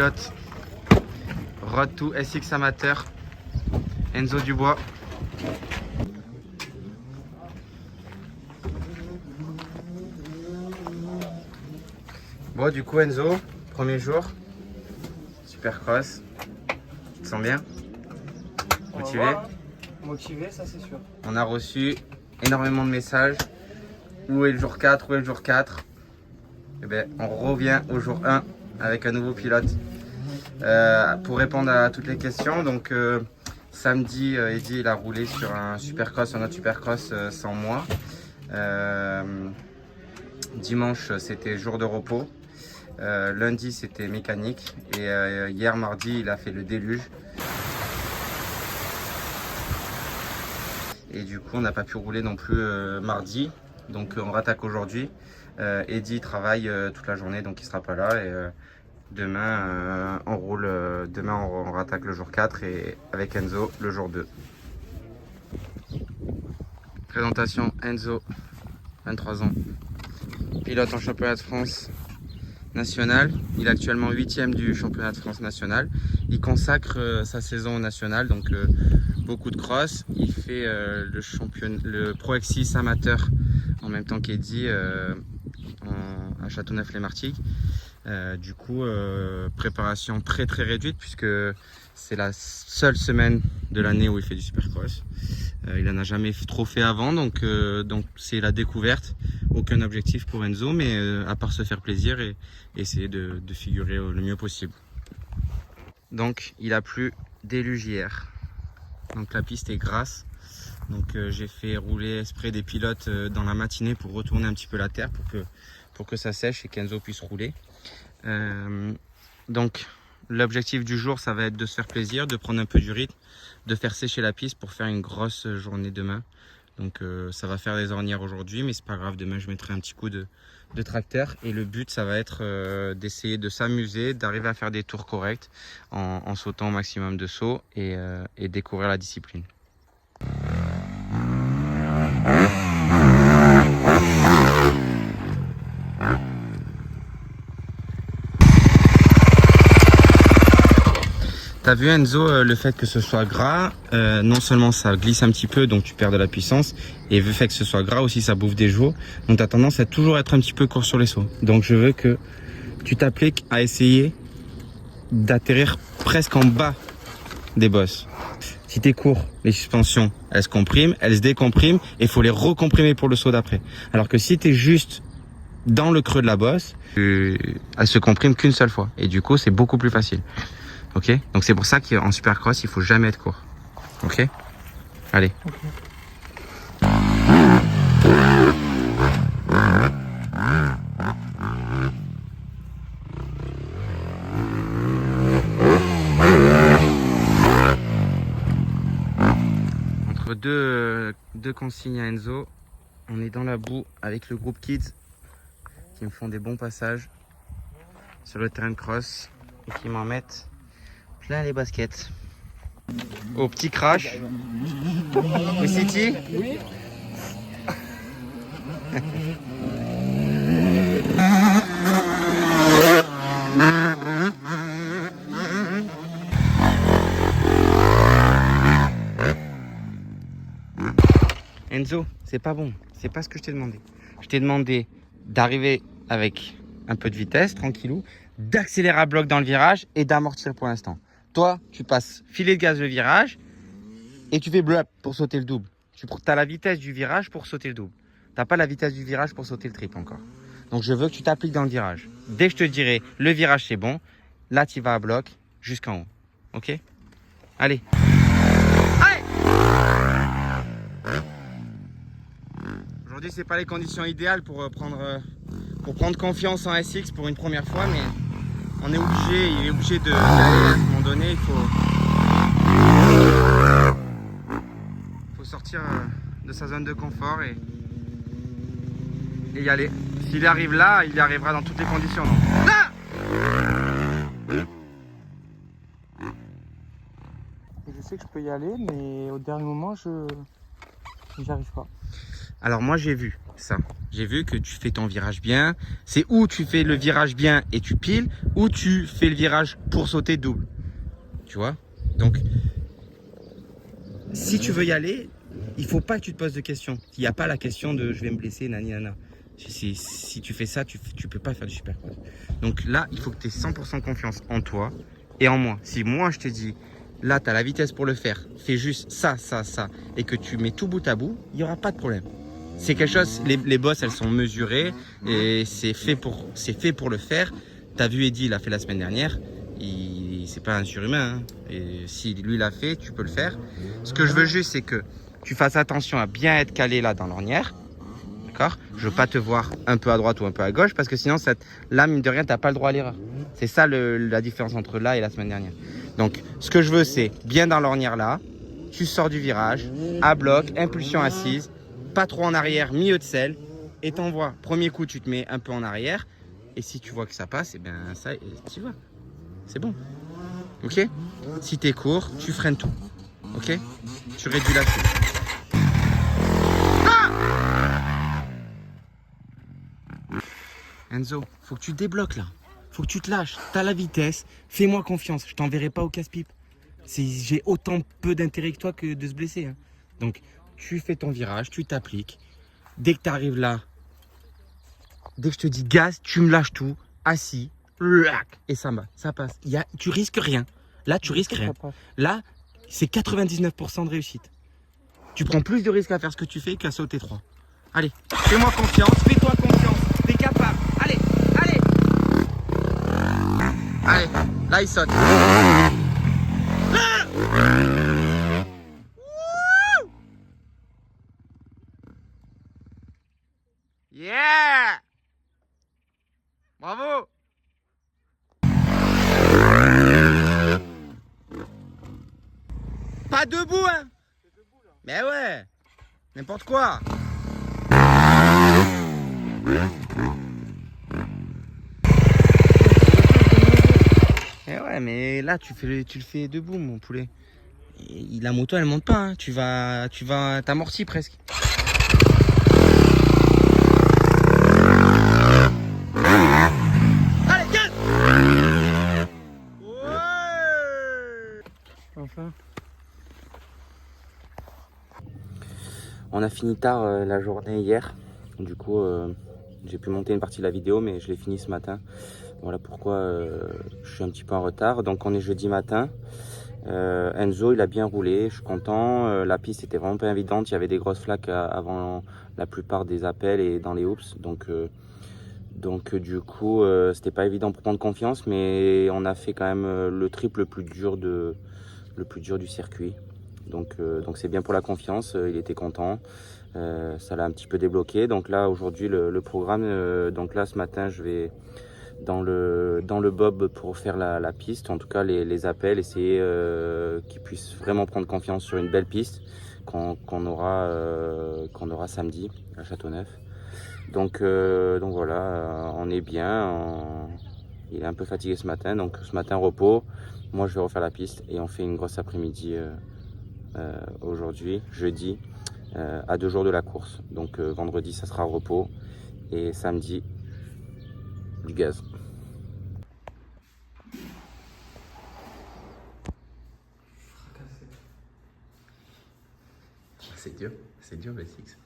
pilote Road to SX Amateur, Enzo Dubois. Bon, du coup, Enzo, premier jour, Supercross. Tu te sens bien? Motivé? Motivé, ça c'est sûr. On a reçu énormément de messages. Où est le jour 4? Où est le jour 4? Eh bien, on revient au jour 1 avec un nouveau pilote pour répondre à toutes les questions. Donc, samedi, Eddy il a roulé sur un Supercross, un autre Supercross sans moi. Dimanche, c'était jour de repos. Lundi, c'était mécanique. Et hier, mardi, il a fait le déluge. Et du coup, on n'a pas pu rouler non plus mardi. Donc, on rattaque aujourd'hui. Eddy travaille toute la journée, donc il ne sera pas là. Et demain, on roule. Demain, on rattaque le jour 4 et avec Enzo, le jour 2. Présentation Enzo, 23 ans. Pilote en championnat de France national. Il est actuellement 8e du championnat de France national. Il consacre sa saison au national, donc beaucoup de cross. Il fait le Pro X6 amateur en même temps qu'Eddy à Châteauneuf-les-Martigues. Du coup, préparation très réduite puisque c'est la seule semaine de l'année où il fait du supercross. Il n'en a jamais trop fait avant, donc c'est la découverte. Aucun objectif pour Enzo, mais à part se faire plaisir et essayer de figurer le mieux possible. Donc il a plu déluge hier. Donc la piste est grasse. Donc j'ai fait rouler exprès des pilotes dans la matinée pour retourner un petit peu la terre pour que ça sèche et qu'Enzo puisse rouler. Donc l'objectif du jour, ça va être de se faire plaisir, de prendre un peu du rythme, de faire sécher la piste pour faire une grosse journée demain. Donc ça va faire des ornières aujourd'hui, mais c'est pas grave, demain je mettrai un petit coup de tracteur. Et le but, ça va être d'essayer de s'amuser, d'arriver à faire des tours corrects en sautant au maximum de sauts et découvrir la discipline. T'as vu Enzo, le fait que ce soit gras, non seulement ça glisse un petit peu, donc tu perds de la puissance, et le fait que ce soit gras aussi, ça bouffe des jours, donc tu as tendance à toujours être un petit peu court sur les sauts. Donc je veux que tu t'appliques à essayer d'atterrir presque en bas des bosses. Si t'es court, les suspensions, elles se compriment, elles se décompriment, et il faut les recomprimer pour le saut d'après. Alors que si t'es juste dans le creux de la bosse, elles se compriment qu'une seule fois, et du coup c'est beaucoup plus facile. Ok, donc c'est pour ça qu'en supercross il faut jamais être court. Ok, allez. Entre deux consignes à Enzo, on est dans la boue avec le groupe Kids qui me font des bons passages sur le terrain de cross et qui m'en mettent plein les baskets. Au petit crash. Et City? Oui. Enzo, c'est pas bon. C'est pas ce que je t'ai demandé. Je t'ai demandé d'arriver avec un peu de vitesse, tranquillou, d'accélérer à bloc dans le virage et d'amortir pour l'instant. Toi, tu passes filet de gaz le virage et tu fais bleu pour sauter le double. Tu as la vitesse du virage pour sauter le double. Tu n'as pas la vitesse du virage pour sauter le triple encore. Donc je veux que tu t'appliques dans le virage. Dès que je te dirai le virage c'est bon, là tu vas à bloc jusqu'en haut. Ok? Allez. Allez! Aujourd'hui c'est pas les conditions idéales pour prendre confiance en SX pour une première fois, mais il est obligé d'y aller à un moment donné. Il faut sortir de sa zone de confort et y aller. S'il arrive là, il y arrivera dans toutes les conditions. Donc. Là je sais que je peux y aller, mais au dernier moment, j'y arrive pas. Alors moi j'ai vu, ça. J'ai vu que tu fais ton virage bien. C'est où tu fais le virage bien et tu piles, ou tu fais le virage pour sauter double. Tu vois? Donc, si tu veux y aller, il faut pas que tu te poses de questions. Il n'y a pas la question de je vais me blesser, nani nana. Si tu fais ça, tu peux pas faire du supercross. Donc là, il faut que tu aies 100% confiance en toi et en moi. Si moi, je te dis, là, tu as la vitesse pour le faire, fais juste ça, ça, ça, et que tu mets tout bout à bout, il n'y aura pas de problème. C'est quelque chose, les bosses, elles sont mesurées et c'est fait pour le faire. Tu as vu Eddy, il l'a fait la semaine dernière. C'est pas un surhumain. Hein. Et si lui l'a fait, tu peux le faire. Ce que je veux juste, c'est que tu fasses attention à bien être calé là dans l'ornière. D'accord? Je veux pas te voir un peu à droite ou un peu à gauche parce que sinon, là, mine de rien, tu n'as pas le droit à l'erreur. C'est ça la différence entre là et la semaine dernière. Donc, ce que je veux, c'est bien dans l'ornière là. Tu sors du virage, à bloc, impulsion assise, pas trop en arrière, milieu de selle, et t'envoies. Premier coup, tu te mets un peu en arrière. Et si tu vois que ça passe, et bien ça, tu vas. C'est bon. Ok? Si t'es court, tu freines tout. Ok? Tu réduis la chute. Enzo, faut que tu te débloques là. Faut que tu te lâches. T'as la vitesse. Fais-moi confiance. Je t'enverrai pas au casse-pipe. J'ai autant peu d'intérêt que toi que de se blesser. Hein. Donc, tu fais ton virage, tu t'appliques. Dès que tu arrives là, dès que je te dis gaz, tu me lâches tout, assis, et ça passe. Tu risques rien. Là, tu risques rien. Là, c'est 99% de réussite. Tu prends plus de risques à faire ce que tu fais qu'à sauter 3. Allez, fais-moi confiance, fais-toi confiance, t'es capable. Allez, allez. Allez, là il saute. Yeah! Bravo! Pas debout, hein? Mais ouais! N'importe quoi! Eh ouais, mais là, tu le fais debout, mon poulet. Et la moto, elle monte pas, hein. T'amortis presque. Allez, gaz! Ouais! Enfin. On a fini tard la journée hier. Du coup, j'ai pu monter une partie de la vidéo, mais je l'ai fini ce matin. Voilà pourquoi je suis un petit peu en retard. Donc on est jeudi matin. Enzo, il a bien roulé, je suis content. La piste était vraiment pas évidente. Il y avait des grosses flaques avant la plupart des appels et dans les hoops. Donc du coup, c'était pas évident pour prendre confiance, mais on a fait quand même le trip le plus dur du circuit. Donc c'est bien pour la confiance. Il était content. Ça l'a un petit peu débloqué. Donc là, aujourd'hui, le programme. Donc là, ce matin, je vais dans le bob pour faire la piste, en tout cas les appels, essayer qu'ils puissent vraiment prendre confiance sur une belle piste qu'on aura samedi à Châteauneuf. Donc voilà, on est bien, il est un peu fatigué ce matin, donc ce matin repos, moi je vais refaire la piste et on fait une grosse après-midi aujourd'hui, jeudi, à 2 jours de la course. Donc vendredi ça sera repos et samedi du gaz. C'est dur, V6.